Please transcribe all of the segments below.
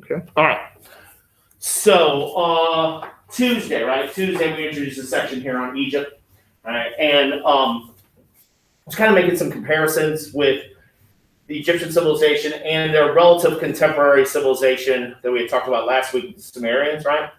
Okay. All right. So Tuesday, right? Tuesday we introduced a section here on Egypt. All right, and I was kind of making some comparisons with the Egyptian civilization and their relative contemporary civilization that we had talked about last week, the Sumerians, right?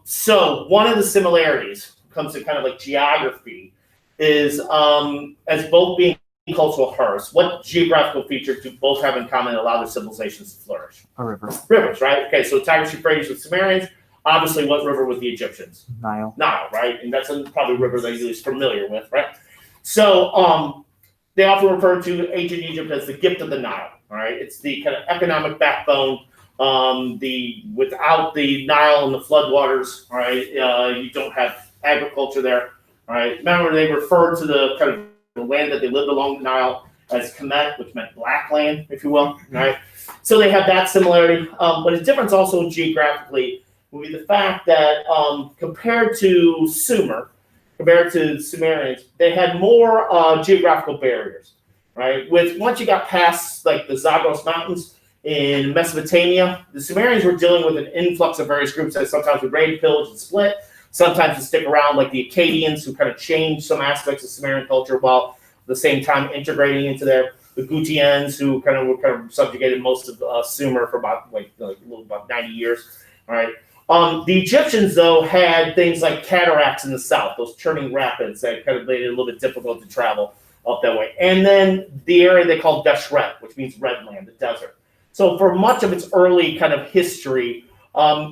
So one of the similarities comes to kind of like geography is as both being cultural hubs, what geographical features do both have in common that allow their civilizations to flourish? A river. Rivers, right? Okay, so Tigris, Euphrates with Sumerians. Obviously, what river with the Egyptians? Nile. Nile, right? And that's probably a river that you're familiar with, right? So they often refer to ancient Egypt as the gift of the Nile, all right? It's the kind of economic backbone. Without the Nile and the floodwaters, all right, you don't have agriculture there, all right? Remember, they referred to the kind of the land that they lived along the Nile as Kemet, which meant black land, if you will, right? So they have that similarity. But a difference also geographically would be the fact that compared to Sumer, compared to the Sumerians, they had more geographical barriers, right? Once you got past like the Zagros Mountains in Mesopotamia, the Sumerians were dealing with an influx of various groups that sometimes would raid, pillage, and split. Sometimes would stick around, like the Akkadians, who kind of changed some aspects of Sumerian culture while at the same time integrating into there. The Gutians, who kind of subjugated most of Sumer for about about 90 years. All right. The Egyptians, though, had things like cataracts in the south, those churning rapids that kind of made it a little bit difficult to travel up that way. And then the area they called Deshret, which means red land, the desert. So for much of its early kind of history,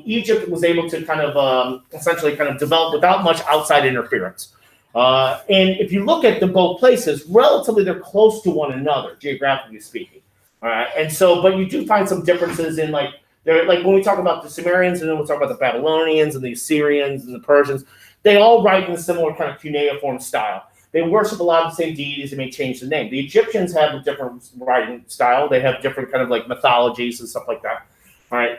Egypt was able to kind of essentially kind of develop without much outside interference. And if you look at the both places, relatively they're close to one another, geographically speaking. All right, and so, but you do find some differences in like when we talk about the Sumerians, and then we'll talk about the Babylonians and the Assyrians and the Persians. They all write in a similar kind of cuneiform style. They worship a lot of the same deities. They may change the name. The Egyptians have a different writing style. They have different kind of like mythologies and stuff like that. All right.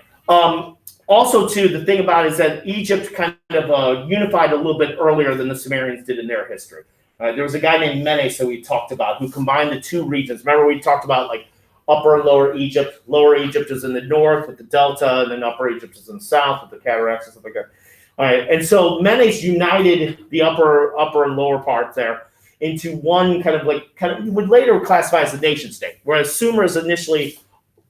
Also, too, the thing about it is that Egypt kind of unified a little bit earlier than the Sumerians did in their history. There was a guy named Menes that we talked about who combined the two regions. Remember we talked about like Upper and Lower Egypt. Lower Egypt is in the north with the Delta, and then Upper Egypt is in the south with the cataracts and stuff like that. All right, and so Menes united the upper and lower parts there into one kind of would later classify as a nation state, whereas Sumer is initially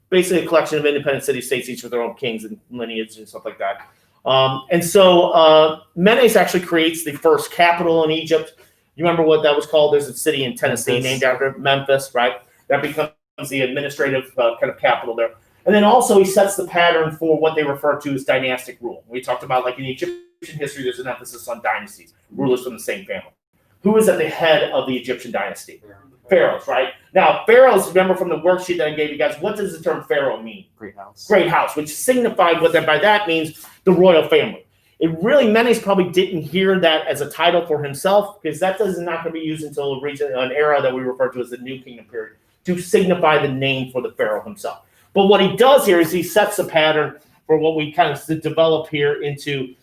basically a collection of independent city-states, each with their own kings and lineage and stuff like that. And so Menes actually creates the first capital in Egypt. You remember what that was called? There's a city in Tennessee named after Memphis, right? That becomes the administrative kind of capital there. And then also he sets the pattern for what they refer to as dynastic rule. We talked about like in Egyptian history, there's an emphasis on dynasties, rulers from the same family. Who is at the head of the Egyptian dynasty? Pharaohs, right? Now, pharaohs, remember from the worksheet that I gave you guys, what does the term pharaoh mean? Great house. Great house, which signified what that by that means the royal family. It really, Menes probably didn't hear that as a title for himself, because that is not going to be used until an era that we refer to as the New Kingdom period, to signify the name for the pharaoh himself. But what he does here is he sets the pattern for what we kind of develop here into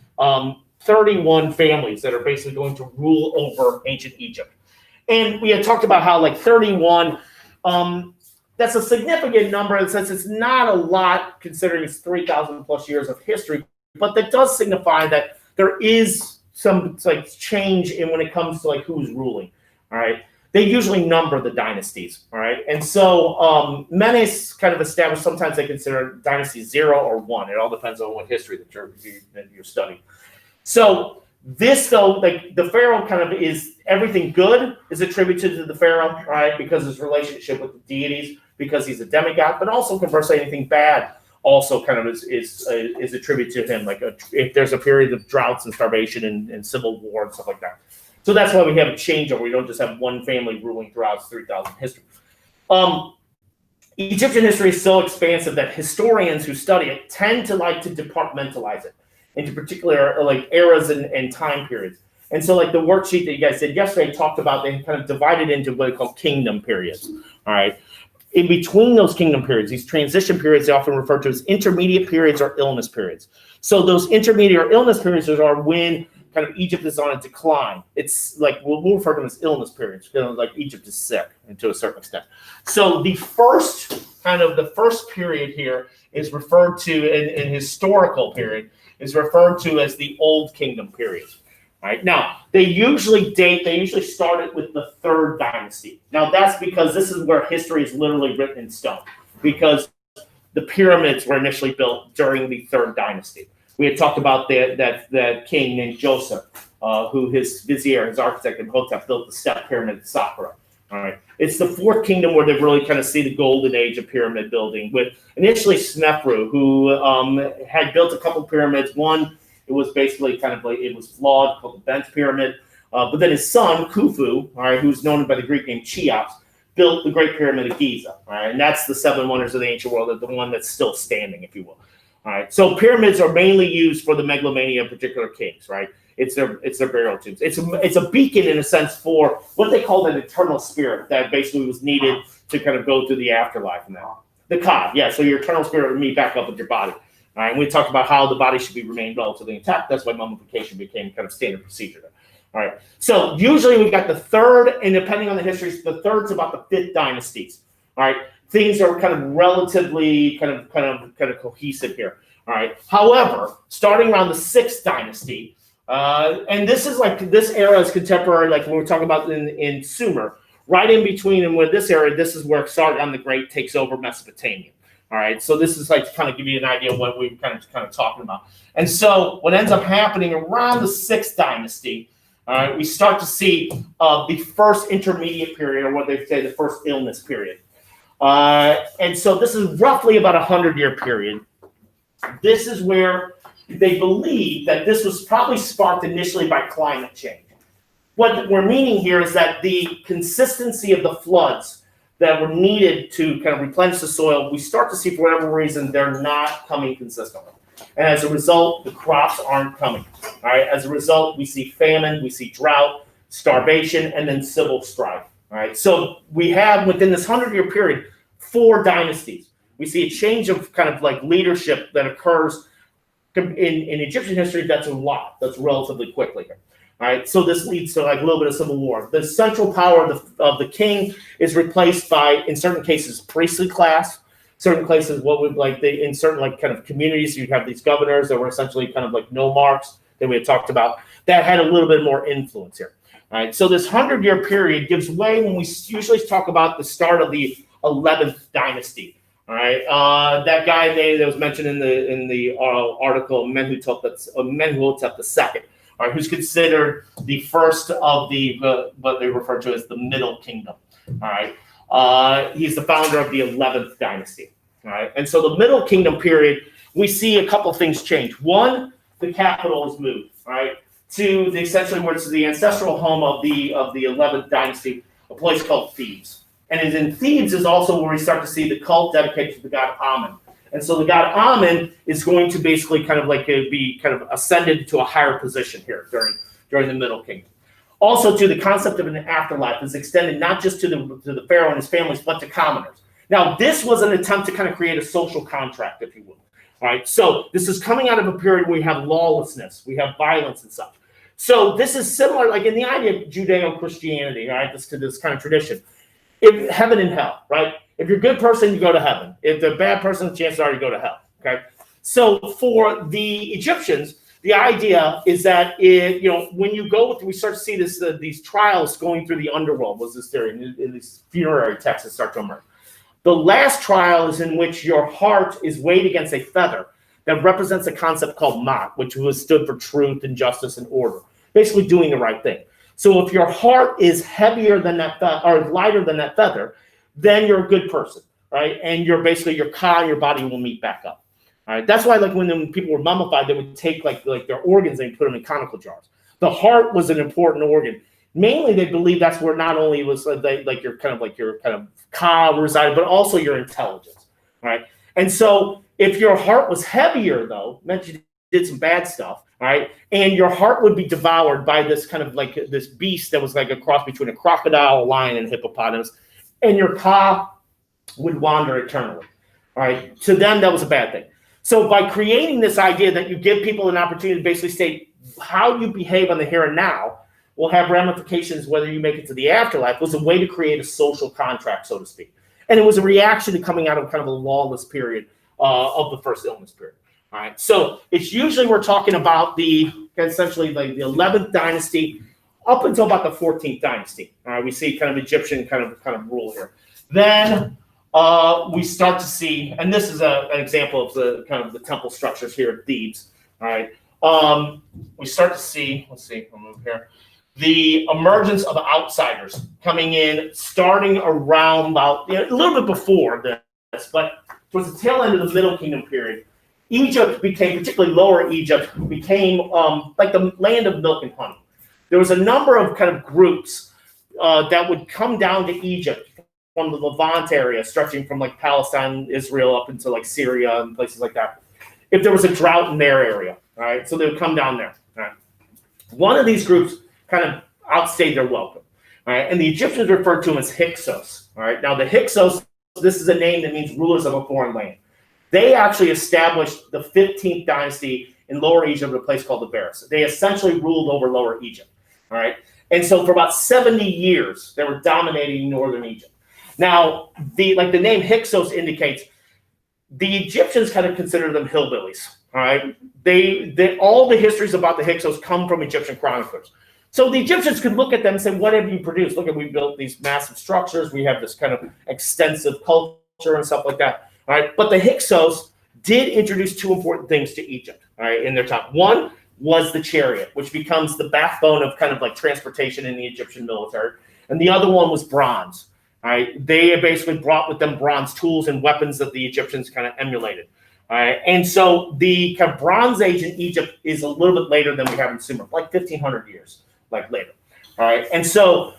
31 families that are basically going to rule over ancient Egypt. And we had talked about how like 31, that's a significant number in the sense it's not a lot considering it's 3,000 plus years of history, but that does signify that there is some like change in when it comes to like who's ruling, all right? They usually number the dynasties, all right? And so Menes kind of established, sometimes they consider dynasty 0 or 1. It all depends on what history that you're studying. So this, though, like the pharaoh kind of is everything good is attributed to the pharaoh, right? Because his relationship with the deities, because he's a demigod, but also conversely, anything bad also kind of is attributed to him. Like if there's a period of droughts and starvation and civil war and stuff like that. So that's why we have a changeover. We don't just have one family ruling throughout its 3,000 history. Egyptian history is so expansive that historians who study it tend to like to departmentalize it into particular like eras and time periods. And so like the worksheet that you guys did yesterday talked about, they kind of divided into what they call kingdom periods. All right. In between those kingdom periods, these transition periods, they often refer to as intermediate periods or illness periods. So those intermediate or illness periods are when kind of Egypt is on a decline. It's like we'll refer to them as illness periods, like Egypt is sick and to a certain extent. So the first kind of the first period here is referred to in historical period is referred to as the Old Kingdom period. Right now, they usually started with the third dynasty. Now, that's because this is where history is literally written in stone, because the pyramids were initially built during the third dynasty. We had talked about that king named Joseph, who his vizier, his architect Imhotep, built the step pyramid at Saqqara. All right, it's the fourth kingdom where they really kind of see the golden age of pyramid building, with initially Snefru, who had built a couple pyramids. One, it was basically kind of like, it was flawed, called the Bent Pyramid. But then his son, Khufu, all right, who's known by the Greek name Cheops, built the Great Pyramid of Giza. All right, and that's the seven wonders of the ancient world, the one that's still standing, if you will. All right, so pyramids are mainly used for the megalomania of particular kings, right? It's their burial tombs. It's a beacon, in a sense, for what they call an eternal spirit that basically was needed to kind of go through the afterlife. And that the Ka, yeah. So your eternal spirit would meet back up with your body. All right, and we talked about how the body should be remained relatively intact. That's why mummification became kind of standard procedure. All right, so usually we got the third, and depending on the histories, the third's about the fifth dynasties. All right, things are kind of relatively kind of cohesive here. All right, however, starting around the sixth dynasty, and this is like, this era is contemporary, like when we're talking about in Sumer, right in between, and with this era, this is where Sargon the Great takes over Mesopotamia. All right, so this is like to kind of give you an idea of what we're kind of talking about. And so what ends up happening around the sixth dynasty, all right, we start to see the first intermediate period, or what they say the first illness period. And so this is roughly about 100-year period. This is where they believe that this was probably sparked initially by climate change. What we're meaning here is that the consistency of the floods that were needed to kind of replenish the soil, we start to see, for whatever reason, they're not coming consistently. And as a result, the crops aren't coming. All right. As a result, we see famine, we see drought, starvation, and then civil strife. All right. So we have, within this 100-year period, 4 dynasties. We see a change of kind of like leadership that occurs in Egyptian history. That's a lot. That's relatively quickly here. All right, so this leads to like a little bit of civil war. The central power of the king is replaced by, in certain cases, priestly class. Certain places, what would like they in certain like kind of communities, you have these governors that were essentially kind of like nomarchs that we had talked about that had a little bit more influence here. All right, so this 100-year period gives way when we usually talk about the start of the 11th dynasty. All right, that guy that was mentioned in the article, Menhotep II. All right, who's considered the first of the what they refer to as the Middle Kingdom. All right, he's the founder of the 11th dynasty. All right, and so the Middle Kingdom period, we see a couple things change. One, the capital is moved, all right, to essentially where it's the ancestral home of the 11th dynasty, a place called Thebes. And in Thebes is also where we start to see the cult dedicated to the god Amun. And so the god Amun is going to basically kind of like be kind of ascended to a higher position here during the Middle Kingdom. Also, to the concept of an afterlife is extended not just to the pharaoh and his families, but to commoners. Now, this was an attempt to kind of create a social contract, if you will. All right, so this is coming out of a period where we have lawlessness, we have violence and such. So this is similar, like in the idea of Judeo-Christianity, all right, to this kind of tradition. If heaven and hell, right? If you're a good person, you go to heaven. If they're a bad person, chances are you go to hell. Okay. So for the Egyptians, the idea is that when you go through, we start to see this these trials going through the underworld was this theory in these funerary texts that start to emerge. The last trial is in which your heart is weighed against a feather that represents a concept called Mat, which was stood for truth and justice and order, basically doing the right thing. So if your heart is heavier than that or lighter than that feather, then you're a good person, right? And you're basically your ka, your body will meet back up. All right. That's why, like when people were mummified, they would take like their organs and put them in conical jars. The heart was an important organ. Mainly, they believe that's where not only was your kind of ka resided, but also your intelligence, right? And so if your heart was heavier, though, meant you did some bad stuff. All right, and your heart would be devoured by this kind of like this beast that was like a cross between a crocodile, a lion, and a hippopotamus, and your ka would wander eternally. All right, to them that was a bad thing. So by creating this idea that you give people an opportunity to basically state how you behave on the here and now will have ramifications whether you make it to the afterlife, was a way to create a social contract, so to speak. And it was a reaction to coming out of kind of a lawless period of the first illness period. All right, so it's usually we're talking about essentially like the 11th dynasty up until about the 14th dynasty. All right, we see kind of Egyptian kind of rule here. Then we start to see, and this is an example of the kind of the temple structures here at Thebes. All right, we start to see. Let's see. I'll move here. The emergence of outsiders coming in, starting around about a little bit before this, but towards the tail end of the Middle Kingdom period, Egypt became, particularly Lower Egypt, became like the land of milk and honey. There was a number of kind of groups that would come down to Egypt from the Levant area, stretching from like Palestine, Israel, up into like Syria and places like that. If there was a drought in their area, all right, so they would come down there. All right. One of these groups kind of outstayed their welcome, all right, and the Egyptians referred to them as Hyksos. All right, now the Hyksos, this is a name that means rulers of a foreign land. They actually established the 15th dynasty in Lower Egypt at a place called the Beres. They essentially ruled over Lower Egypt. All right. And so for about 70 years, they were dominating northern Egypt. Now, the name Hyksos indicates, the Egyptians kind of consider them hillbillies. All right. All the histories about the Hyksos come from Egyptian chroniclers. So the Egyptians could look at them and say, what have you produced? Look, we built these massive structures. We have this kind of extensive culture and stuff like that. All right. But the Hyksos did introduce two important things to Egypt, all right, in their time. One was the chariot, which becomes the backbone of kind of like transportation in the Egyptian military. And the other one was bronze. All right. They basically brought with them bronze tools and weapons that the Egyptians kind of emulated. All right. And so the kind of Bronze Age in Egypt is a little bit later than we have in Sumer, like 1,500 years, like later. All right. And so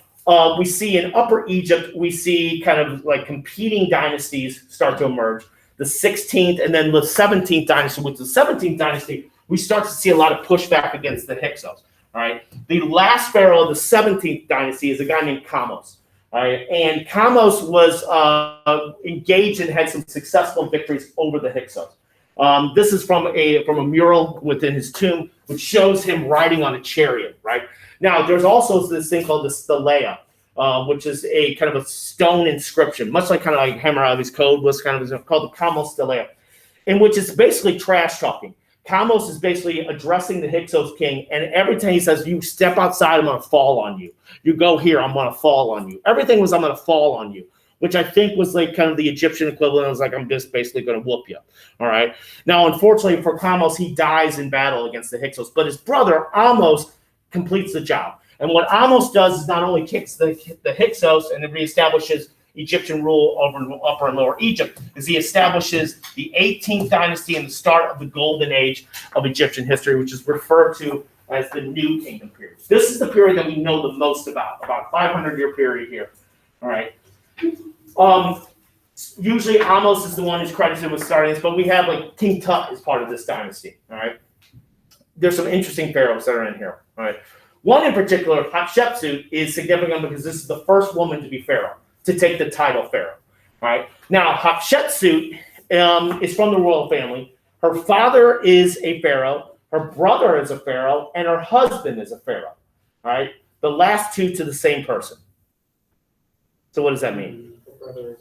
we see in Upper Egypt, we see kind of like competing dynasties start to emerge. The 16th and then the 17th dynasty. With the 17th dynasty, we start to see a lot of pushback against the Hyksos. All right. The last pharaoh of the 17th dynasty is a guy named Kamos. All right. And Kamos was engaged and had some successful victories over the Hyksos. This is from a mural within his tomb, which shows him riding on a chariot. Right. Now, there's also this thing called the Stelaea, which is a kind of a stone inscription, much like kind of like Hammurabi's code was kind of called the Kamos Stelaea, in which it's basically trash talking. Kamos is basically addressing the Hyksos king, and every time he says, you step outside, I'm going to fall on you. You go here, I'm going to fall on you. Everything was, I'm going to fall on you, which I think was like kind of the Egyptian equivalent. It was like, I'm just basically going to whoop you. All right. Now, unfortunately for Kamos, he dies in battle against the Hyksos, but his brother, Amos, completes the job. And what Amos does is not only kicks the Hyksos and reestablishes Egyptian rule over Upper and Lower Egypt, is he establishes the 18th dynasty and the start of the golden age of Egyptian history, which is referred to as the New Kingdom period. This is the period that we know the most about 500-year period here. All right. Usually Amos is the one who's credited with starting this, but we have like King Tut is part of this dynasty. All right. There's some interesting pharaohs that are in here. All right. One in particular, Hatshepsut, is significant because this is the first woman to be pharaoh, to take the title pharaoh. All right. Now, Hatshepsut is from the royal family. Her father is a pharaoh, her brother is a pharaoh, and her husband is a pharaoh. All right. The last two to the same person. So what does that mean?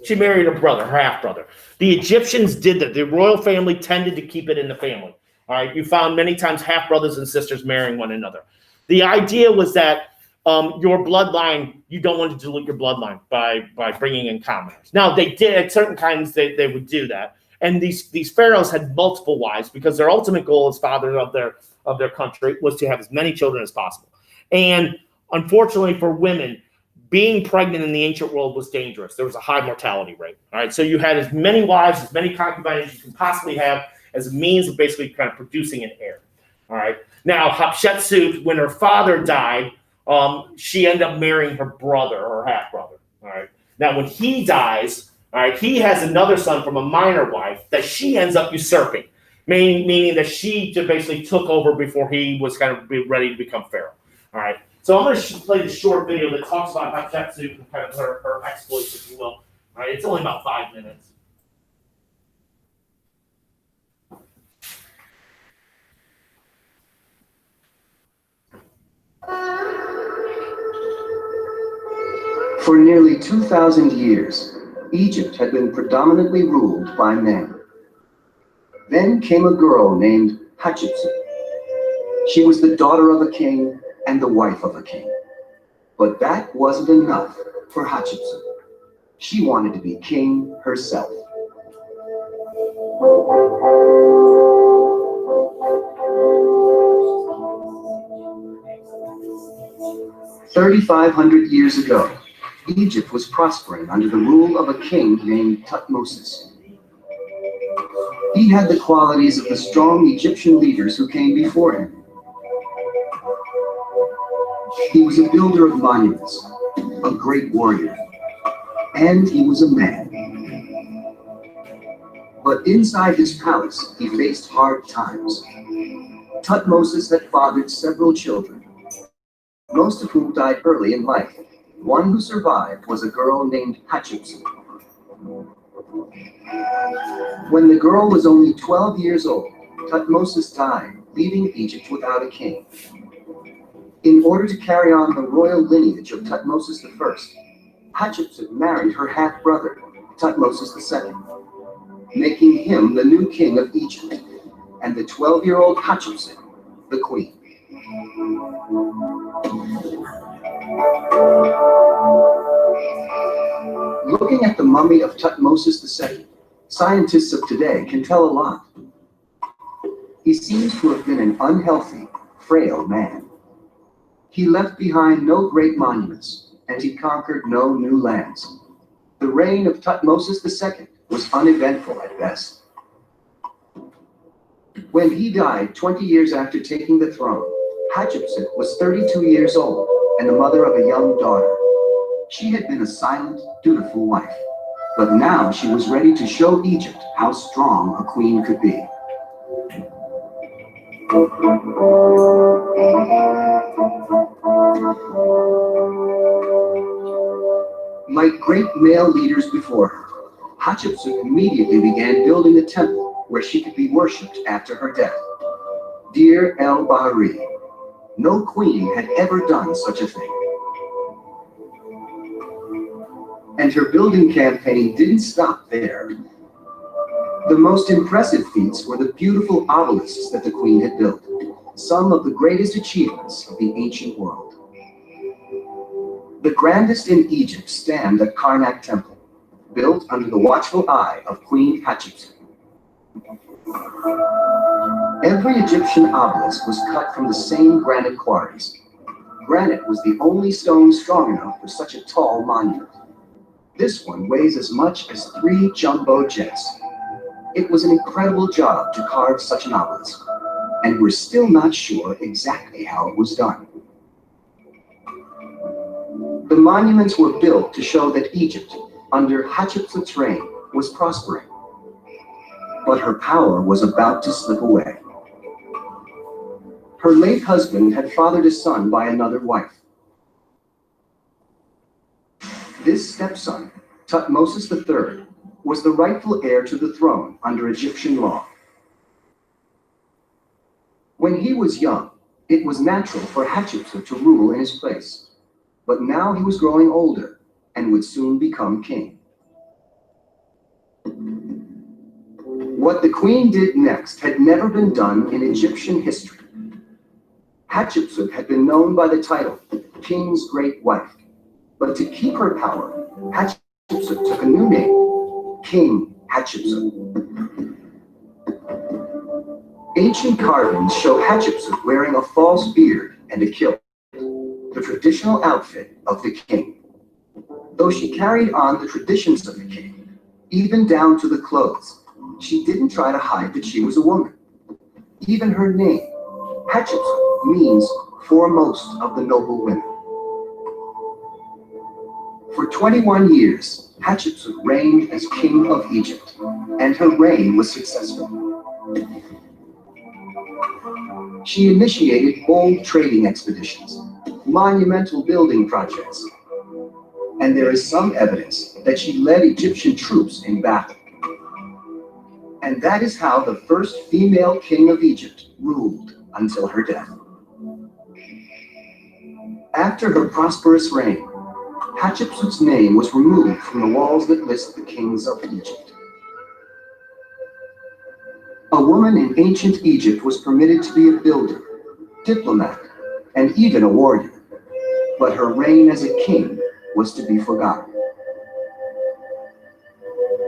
She married her brother, her half-brother. The Egyptians did that. The royal family tended to keep it in the family. All right. You found many times half-brothers and sisters marrying one another. The idea was that your bloodline, you don't want to dilute your bloodline by bringing in commoners. Now, they did, at certain times, they would do that. And these pharaohs had multiple wives because their ultimate goal as fathers of their country was to have as many children as possible. And unfortunately for women, being pregnant in the ancient world was dangerous. There was a high mortality rate. All right, so you had as many wives, as many concubines as you can possibly have as a means of basically kind of producing an heir. All right. Now, Hatshepsut, when her father died, she ended up marrying her brother, her half-brother. All right. Now, when he dies, all right, he has another son from a minor wife that she ends up usurping, meaning that she just basically took over before he was kind of ready to become pharaoh. All right. So I'm going to play this short video that talks about Hatshepsut and kind of her exploits, if you will. All right. It's only about 5 minutes. For nearly 2,000 years, Egypt had been predominantly ruled by men. Then came a girl named Hatshepsut. She was the daughter of a king and the wife of a king. But that wasn't enough for Hatshepsut. She wanted to be king herself. 3,500 years ago, Egypt was prospering under the rule of a king named Thutmose. He had the qualities of the strong Egyptian leaders who came before him. He was a builder of monuments, a great warrior, and he was a man. But inside his palace, he faced hard times. Thutmose had fathered several children, most of whom died early in life. One who survived was a girl named Hatshepsut. When the girl was only 12 years old, Thutmose died, leaving Egypt without a king. In order to carry on the royal lineage of Thutmose I, Hatshepsut married her half-brother, Thutmose II, making him the new king of Egypt, and the 12-year-old Hatshepsut, the queen. Looking at the mummy of Thutmose II, scientists of today can tell a lot. He seems to have been an unhealthy, frail man. He left behind no great monuments, and he conquered no new lands. The reign of Thutmose II was uneventful at best. When he died 20 years after taking the throne, Hatshepsut was 32 years old and the mother of a young daughter. She had been a silent, dutiful wife, but now she was ready to show Egypt how strong a queen could be. Like great male leaders before her, Hatshepsut immediately began building a temple where she could be worshipped after her death. Dear El Bahari, no queen had ever done such a thing. And her building campaign didn't stop there. The most impressive feats were the beautiful obelisks that the queen had built, some of the greatest achievements of the ancient world. The grandest in Egypt stand at Karnak Temple, built under the watchful eye of Queen Hatshepsut. Every Egyptian obelisk was cut from the same granite quarries. Granite was the only stone strong enough for such a tall monument. This one weighs as much as 3 jumbo jets. It was an incredible job to carve such an obelisk, and we're still not sure exactly how it was done. The monuments were built to show that Egypt, under Hatshepsut's reign, was prospering. But her power was about to slip away. Her late husband had fathered a son by another wife. This stepson, Thutmose III, was the rightful heir to the throne under Egyptian law. When he was young, it was natural for Hatshepsut to rule in his place. But now he was growing older and would soon become king. What the queen did next had never been done in Egyptian history. Hatshepsut had been known by the title, King's Great Wife. But to keep her power, Hatshepsut took a new name, King Hatshepsut. Ancient carvings show Hatshepsut wearing a false beard and a kilt, the traditional outfit of the king. Though she carried on the traditions of the king, even down to the clothes, she didn't try to hide that she was a woman. Even her name, Hatshepsut, means foremost of the noble women. For 21 years, Hatshepsut reigned as king of Egypt, and her reign was successful. She initiated bold trading expeditions, monumental building projects, and there is some evidence that she led Egyptian troops in battle. And that is how the first female king of Egypt ruled until her death. After her prosperous reign, Hatshepsut's name was removed from the walls that list the kings of Egypt. A woman in ancient Egypt was permitted to be a builder, diplomat, and even a warrior, but her reign as a king was to be forgotten.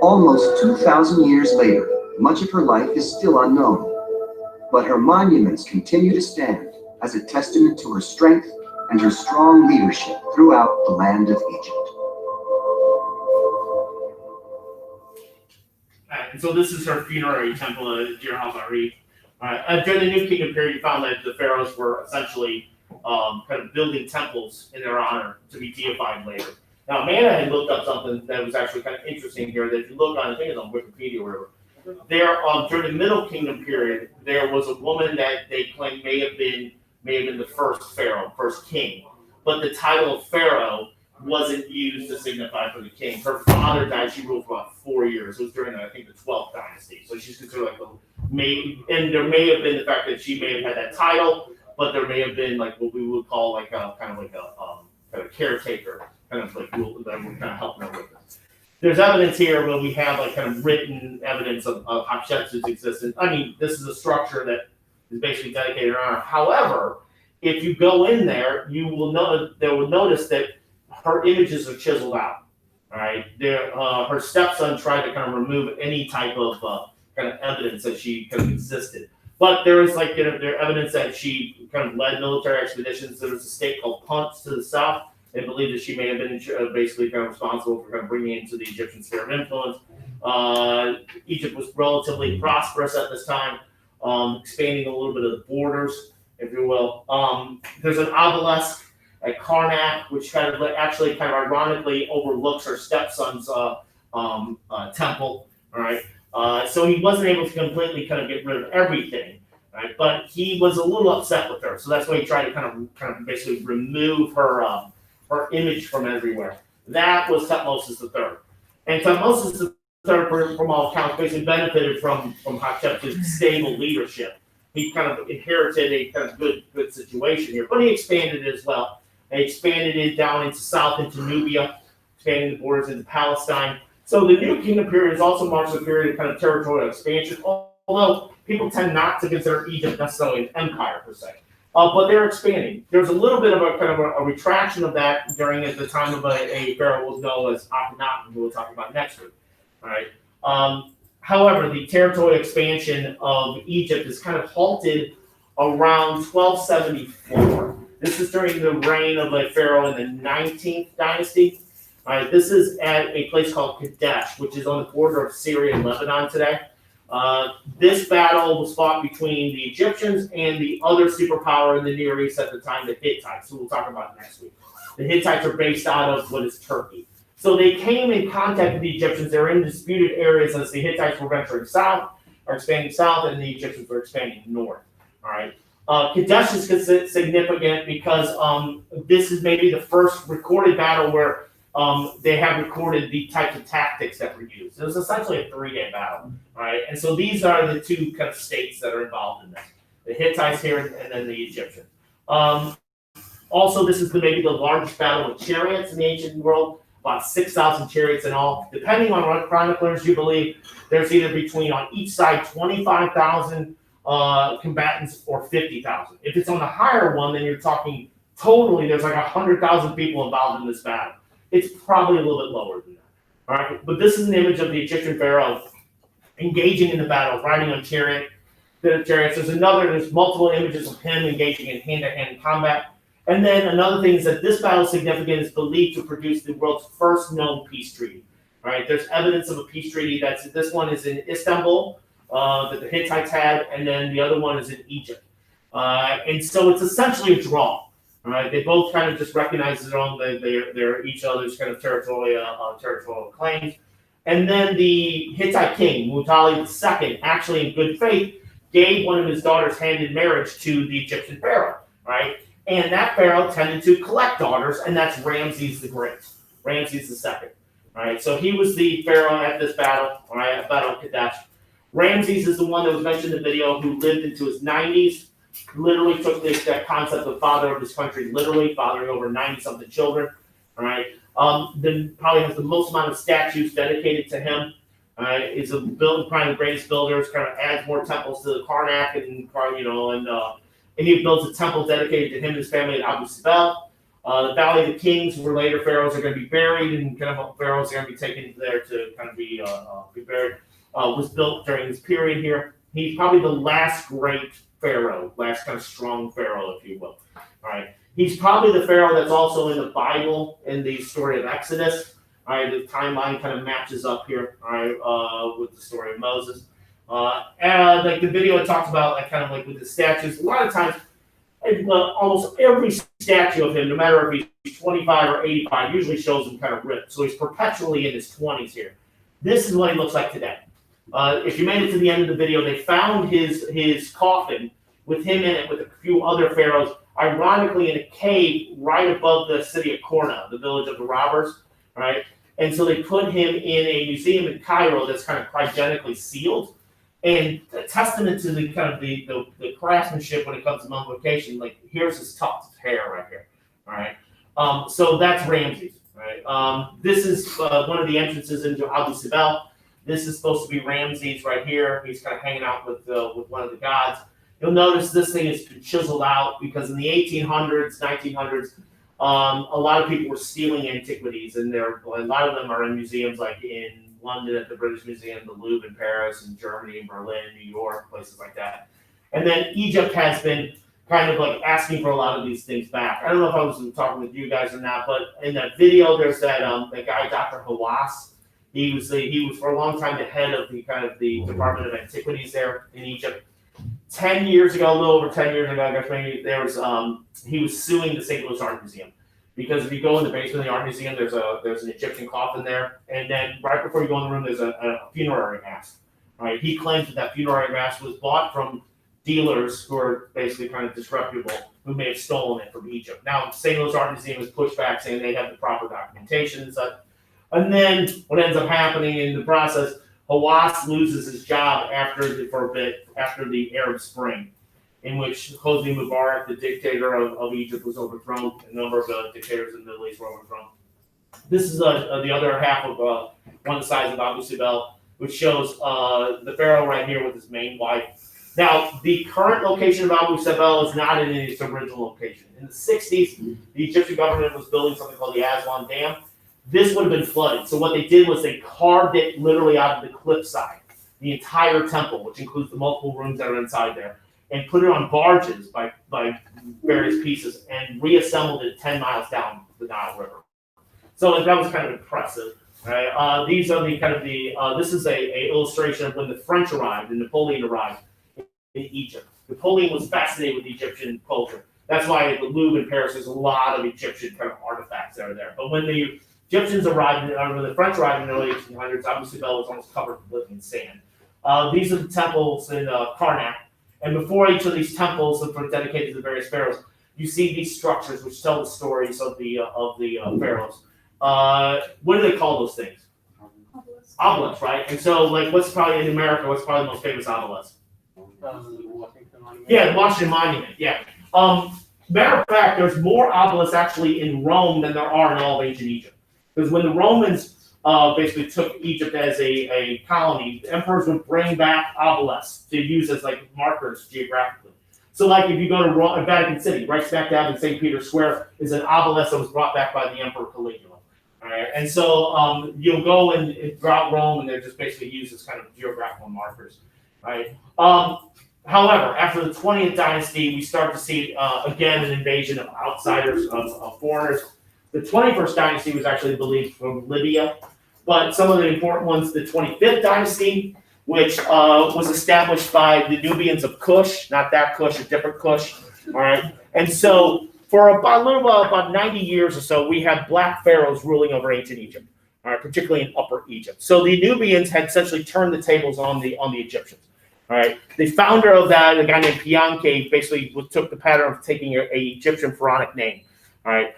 Almost 2,000 years later, much of her life is still unknown, but her monuments continue to stand as a testament to her strength and her strong leadership throughout the land of Egypt. And so this is her funerary temple at Deir al-Bahari. During the New Kingdom period, you found that the pharaohs were essentially kind of building temples in their honor to be deified later. Now, Amanda had looked up something that was actually kind of interesting here. That if you look on, I think it's on Wikipedia or whatever, there during the Middle Kingdom period, there was a woman that they claim may have been the first pharaoh, first king, but the title of pharaoh wasn't used to signify for the king. Her father died; she ruled for about 4 years. It was during, I think, the 12th dynasty. So she's considered like and there may have been the fact that she may have had that title, but there may have been like what we would call like a kind of like a kind of caretaker, kind of like rule that would kind of help her with this. There's evidence here where we have like kind of written evidence of Hatshepsut's existence. I mean, this is a structure that is basically dedicated to her. However, if you go in there, you will notice that her images are chiseled out. All right, her stepson tried to kind of remove any type of kind of evidence that she kind of existed. But there is like there evidence that she kind of led military expeditions. There was a state called Punt to the south. They believe that she may have been basically kind of responsible for kind of bringing into the Egyptian sphere of influence. Egypt was relatively prosperous at this time, expanding a little bit of the borders, if you will. There's an obelisk at Karnak, which kind of actually kind of ironically overlooks her stepson's temple. All right, so he wasn't able to completely kind of get rid of everything, right? But he was a little upset with her, so that's why he tried to kind of basically remove her image from everywhere. That was Tutmosis III, and Tutmosis III, from all accounts, basically benefited from Hatshepsut's stable leadership. He kind of inherited a kind of good situation here, but he expanded it as well. They expanded it down into south into Nubia, expanding the borders into Palestine. So the New Kingdom period also marks a period of kind of territorial expansion, although people tend not to consider Egypt necessarily an empire per se. But they're expanding. There's a little bit of a kind of a retraction of that during at the time of a pharaoh who was known as Akhenaten, who we'll talk about next week. All right. However, the territorial expansion of Egypt is kind of halted around 1274. This is during the reign of a pharaoh in the 19th dynasty. All right, this is at a place called Kadesh, which is on the border of Syria and Lebanon today. This battle was fought between the Egyptians and the other superpower in the Near East at the time, the Hittites, who we'll talk about next week. The Hittites are based out of what is Turkey. So they came in contact with the Egyptians. They were in disputed areas as the Hittites were venturing south, or expanding south, and the Egyptians were expanding north. All right. Kadesh is significant because this is maybe the first recorded battle where they have recorded the types of tactics that were used. It was essentially a 3-day battle, right? And so these are the two kind of states that are involved in this: the Hittites here and then the Egyptians. Also, this is maybe the largest battle with chariots in the ancient world. About 6,000 chariots in all. Depending on what chroniclers you believe, there's either between on each side 25,000 combatants or 50,000. If it's on the higher one, then you're talking totally there's like 100,000 people involved in this battle. It's probably a little bit lower than that. All right, but this is an image of the Egyptian pharaoh engaging in the battle, riding on chariots. There's multiple images of him engaging in hand-to-hand combat. And then another thing is that this battle is significant, is believed to produce the world's first known peace treaty. All right, there's evidence of a peace treaty. This one is in Istanbul that the Hittites had, and then the other one is in Egypt. And so it's essentially a draw. All right, they both kind of just recognize their own, they're each other's kind of territorial claims. And then the Hittite king, Mutalli II, actually in good faith, gave one of his daughters hand in marriage to the Egyptian pharaoh, right? And that pharaoh tended to collect daughters, and that's Ramses the Great, Ramses II. All right, so he was the pharaoh at this battle, all right, Battle of Kadesh. Ramses is the one that was mentioned in the video who lived into his 90s, literally took that concept of father of his country, literally fathering over 90-something children, all right? Then probably has the most amount of statues dedicated to him. Is probably the greatest builders. Kind of adds more temples to the Karnak, and he builds a temple dedicated to him and his family at Abu Simbel. The Valley of the Kings, where later pharaohs are going to be buried, and kind of pharaohs are going to be taken there to kind of be buried, was built during this period here. He's probably the last great pharaoh, last kind of strong pharaoh, if you will. All right. He's probably the pharaoh that's also in the Bible in the story of Exodus. All right, the timeline kind of matches up here, all right, with the story of Moses. And like the video I talked about, like kind of like with the statues, a lot of times, almost every statue of him, no matter if he's 25 or 85, usually shows him kind of ripped. So he's perpetually in his 20s here. This is what he looks like today. If you made it to the end of the video, they found his coffin with him in it with a few other pharaohs, ironically in a cave right above the city of Korna, the village of the robbers, right? And so they put him in a museum in Cairo that's kind of cryogenically sealed, and a testament to the kind of the craftsmanship when it comes to mummification. Like here's his tuft of hair right here, all right. So that's Ramses, right? This is one of the entrances into Abu Simbel. This is supposed to be Ramses right here. He's kind of hanging out with one of the gods. You'll notice this thing is chiseled out because in the 1800s, 1900s, a lot of people were stealing antiquities, and a lot of them are in museums like in London at the British Museum, the Louvre in Paris, and Germany, Berlin, New York, places like that. And then Egypt has been kind of like asking for a lot of these things back. I don't know if I was talking with you guys or not, but in that video, there's that guy, Dr. Hawass. He was for a long time the head of the Department of Antiquities there in Egypt. 10 years ago, a little over 10 years ago, I guess maybe he was suing the St. Louis Art Museum because if you go in the basement of the art museum, there's an Egyptian coffin there, and then right before you go in the room, there's a funerary mask. Right? He claims that funerary mask was bought from dealers who are basically kind of disreputable, who may have stolen it from Egypt. Now, St. Louis Art Museum has pushed back, saying they have the proper documentation and such. And then what ends up happening in the process, Hawass loses his job for a bit after the Arab Spring, in which Hosni Mubarak, the dictator of Egypt, was overthrown. A number of dictators in the Middle East were overthrown. This is the other half of one of the sides of Abu Simbel, which shows the pharaoh right here with his main wife. Now, the current location of Abu Simbel is not in its original location. In the 60s, the Egyptian government was building something called the Aswan Dam. This would have been flooded. So what they did was they carved it literally out of the cliffside, the entire temple, which includes the multiple rooms that are inside there, and put it on barges by various pieces and reassembled it 10 miles down the Nile River. So that was kind of impressive. Right? These are this is a illustration of when the French arrived and Napoleon arrived in Egypt. Napoleon was fascinated with Egyptian culture. That's why at the Louvre in Paris, there's a lot of Egyptian kind of artifacts that are there. But when the Egyptians arrived, when the French arrived in the early 1800s, Abu Simbel was almost covered with living sand. These are the temples in Karnak, and before each of these temples that were dedicated to the various pharaohs, you see these structures which tell the stories of the pharaohs. What do they call those things? Obelisks, right? And so, like, what's probably in America? What's probably the most famous obelisk? Washington Monument. Yeah, the Washington Monument. Yeah. Matter of fact, there's more obelisks actually in Rome than there are in all of ancient Egypt. Because when the Romans basically took Egypt as a colony, the emperors would bring back obelisks to use as like markers geographically. So like if you go to Vatican City, right smack dab in St. Peter's Square is an obelisk that was brought back by the Emperor Caligula. All right, and so you'll go and throughout Rome, and they're just basically used as kind of geographical markers, right? However, after the 20th dynasty, we start to see again an invasion of outsiders, of foreigners. The 21st dynasty was actually believed from Libya, but some of the important ones, the 25th dynasty, which was established by the Nubians of Kush, not that Kush, a different Kush, all right? And so for about 90 years or so, we had black pharaohs ruling over ancient Egypt, all right, particularly in Upper Egypt. So the Nubians had essentially turned the tables on the Egyptians. All right. The founder of that, a guy named Pianke, basically took the pattern of taking an Egyptian pharaonic name. All right.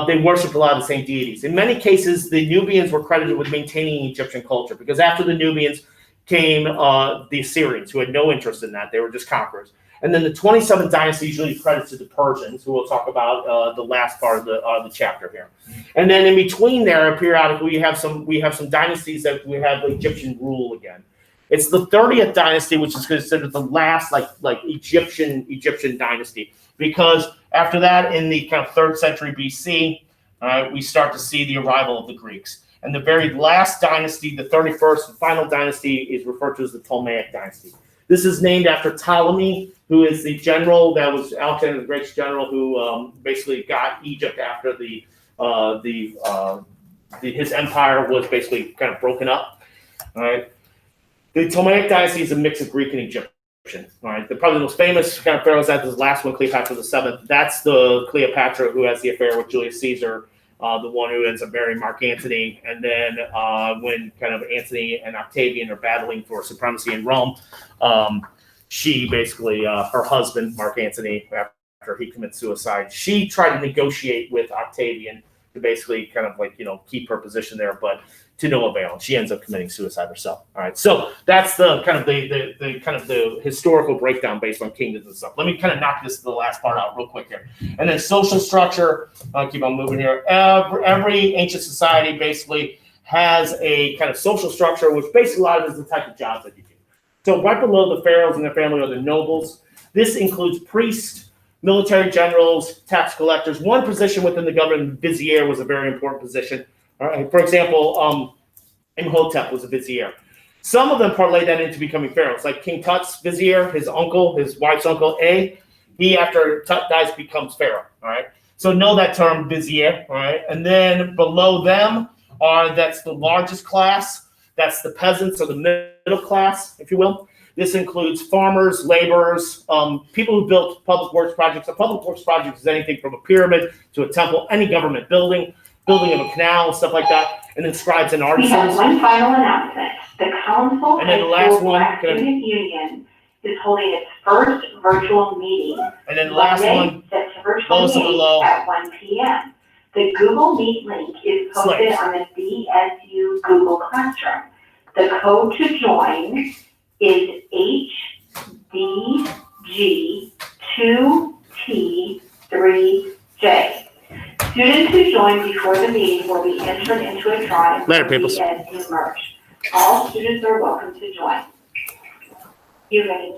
They worshipped a lot of the same deities. In many cases, the Nubians were credited with maintaining Egyptian culture because after the Nubians came the Assyrians, who had no interest in that. They were just conquerors. And then the 27th dynasty usually credits to the Persians, who we'll talk about the last part of the chapter here. And then in between there, periodically we have some dynasties that we have Egyptian rule again. It's the 30th dynasty, which is considered the last like Egyptian dynasty, because after that, in the kind of 3rd century BC, we start to see the arrival of the Greeks. And the very last dynasty, the 31st and final dynasty, is referred to as the Ptolemaic dynasty. This is named after Ptolemy, who is the general that was Alexander the Great's general, who basically got Egypt after his empire was basically kind of broken up. All right. The Ptolemaic dynasty is a mix of Greek and Egyptian. All right. Probably the most famous kind of pharaohs after this last one, Cleopatra VII. That's the Cleopatra who has the affair with Julius Caesar, the one who ends up marrying Mark Antony. And then when kind of Antony and Octavian are battling for supremacy in Rome, she basically, her husband, Mark Antony, after he commits suicide, she tried to negotiate with Octavian to basically kind of keep her position there, but to no avail. She ends up committing suicide herself. All right, so that's the kind of the historical breakdown based on kingdoms and stuff. Let me kind of knock the last part out real quick here. And then social structure. I'll keep on moving here. Every ancient society basically has a kind of social structure, which basically a lot of it is the type of jobs that you do. So right below the pharaohs and their family are the nobles. This includes priests, military generals, tax collectors. One position within the government, vizier, was a very important position. All right. For example, Imhotep was a vizier. Some of them parlay that into becoming pharaohs, like King Tut's vizier, his wife's uncle, he after Tut dies becomes pharaoh. All right. So know that term, vizier. All right. And then below them that's the largest class. That's the peasants or the middle class, if you will. This includes farmers, laborers, people who built public works projects. A public works project is anything from a pyramid to a temple, any government building of a canal, stuff like that, and then scribes and artisans. We have one final announcement. The Council and then the last one, Student Union is holding its first virtual meeting. And then the last one, lowest below at 1 p.m. The Google Meet link is posted on the BSU Google Classroom. The code to join is HDG2T3J. Students who join before the meeting will be entered into a drawing Later, people. BSU merch. All students are welcome to join. You may